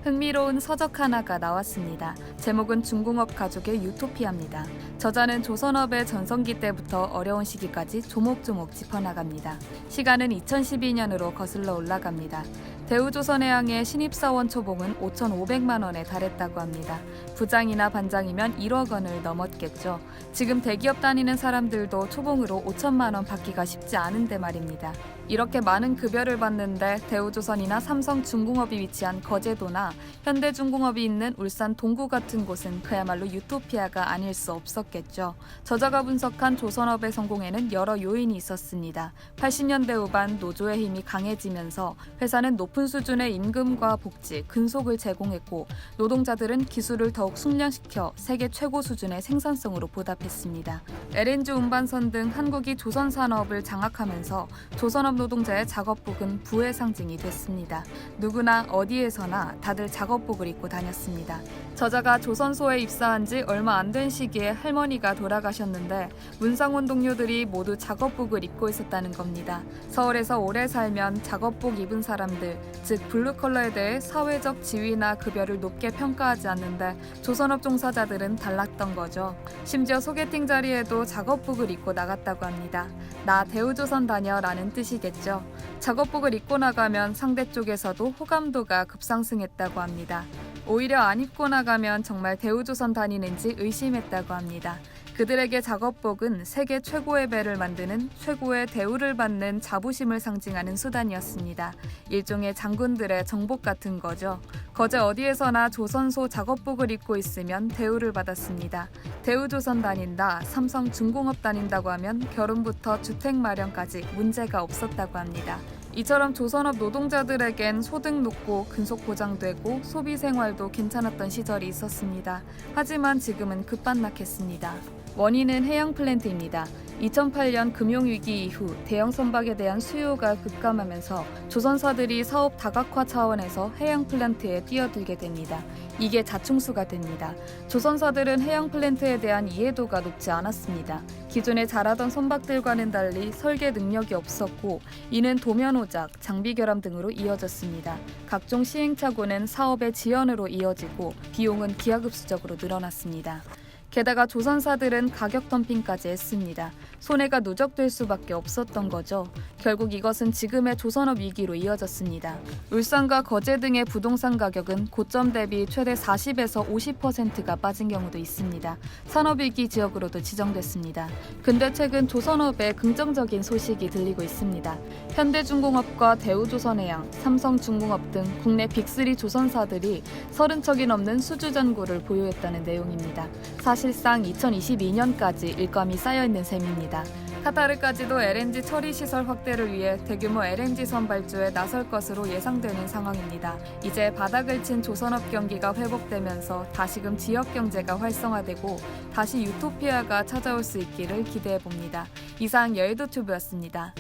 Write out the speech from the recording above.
흥미로운 서적 하나가 나왔습니다. 제목은 중공업 가족의 유토피아입니다. 저자는 조선업의 전성기 때부터 어려운 시기까지 조목조목 짚어나갑니다. 시간은 2012년으로 거슬러 올라갑니다. 대우조선해양의 신입사원 초봉은 5,500만 원에 달했다고 합니다. 부장이나 반장이면 1억 원을 넘었겠죠. 지금 대기업 다니는 사람들도 초봉으로 5천만 원 받기가 쉽지 않은데 말입니다. 이렇게 많은 급여를 받는데 대우조선이나 삼성중공업이 위치한 거제도나 현대중공업이 있는 울산 동구 같은 곳은 그야말로 유토피아가 아닐 수 없었겠죠. 저자가 분석한 조선업의 성공에는 여러 요인이 있었습니다. 80년대 후반 노조의 힘이 강해지면서 회사는 높은 수준의 임금과 복지, 근속을 제공했고 노동자들은 기술을 더욱 숙련시켜 세계 최고 수준의 생산성으로 보답했습니다. LNG 운반선 등 한국이 조선 산업을 장악하면서 조선업 노동자의 작업복은 부의 상징이 됐습니다. 누구나 어디에서나 다들 작업복을 입고 다녔습니다. 저자가 조선소에 입사한 지 얼마 안 된 시기에 할머니가 돌아가셨는데 문상원 동료들이 모두 작업복을 입고 있었다는 겁니다. 서울에서 오래 살면 작업복 입은 사람들, 즉 블루컬러에 대해 사회적 지위나 급여를 높게 평가하지 않는데 조선업 종사자들은 달랐던 거죠. 심지어 소개팅 자리에도 작업복을 입고 나갔다고 합니다. 나 대우조선 다녀라는 뜻이겠죠. 작업복을 입고 나가면 상대 쪽에서도 호감도가 급상승했다고 합니다. 오히려 안 입고 나가면 정말 대우조선 다니는지 의심했다고 합니다. 그들에게 작업복은 세계 최고의 배를 만드는 최고의 대우를 받는 자부심을 상징하는 수단이었습니다. 일종의 장군들의 정복 같은 거죠. 거제 어디에서나 조선소 작업복을 입고 있으면 대우를 받았습니다. 대우조선 다닌다, 삼성중공업 다닌다고 하면 결혼부터 주택 마련까지 문제가 없었다고 합니다. 이처럼 조선업 노동자들에겐 소득 높고 근속 보장되고 소비 생활도 괜찮았던 시절이 있었습니다. 하지만 지금은 급반락했습니다. 원인은 해양 플랜트입니다. 2008년 금융위기 이후 대형 선박에 대한 수요가 급감하면서 조선사들이 사업 다각화 차원에서 해양 플랜트에 뛰어들게 됩니다. 이게 자충수가 됩니다. 조선사들은 해양 플랜트에 대한 이해도가 높지 않았습니다. 기존에 잘하던 선박들과는 달리 설계 능력이 없었고 이는 도면 오작, 장비 결함 등으로 이어졌습니다. 각종 시행착오는 사업의 지연으로 이어지고 비용은 기하급수적으로 늘어났습니다. 게다가 조선사들은 가격 덤핑까지 했습니다. 손해가 누적될 수밖에 없었던 거죠. 결국 이것은 지금의 조선업 위기로 이어졌습니다. 울산과 거제 등의 부동산 가격은 고점 대비 최대 40에서 50%가 빠진 경우도 있습니다. 산업위기 지역으로도 지정됐습니다. 근데 최근 조선업에 긍정적인 소식이 들리고 있습니다. 현대중공업과 대우조선해양, 삼성중공업 등 국내 빅3 조선사들이 30척이 넘는 수주전구를 보유했다는 내용입니다. 사실상 2022년까지 일감이 쌓여있는 셈입니다. 카타르까지도 LNG 처리 시설 확대를 위해 대규모 LNG 선발주에 나설 것으로 예상되는 상황입니다. 이제 바닥을 친 조선업 경기가 회복되면서 다시금 지역 경제가 활성화되고 다시 유토피아가 찾아올 수 있기를 기대해 봅니다. 이상 여의도튜브였습니다.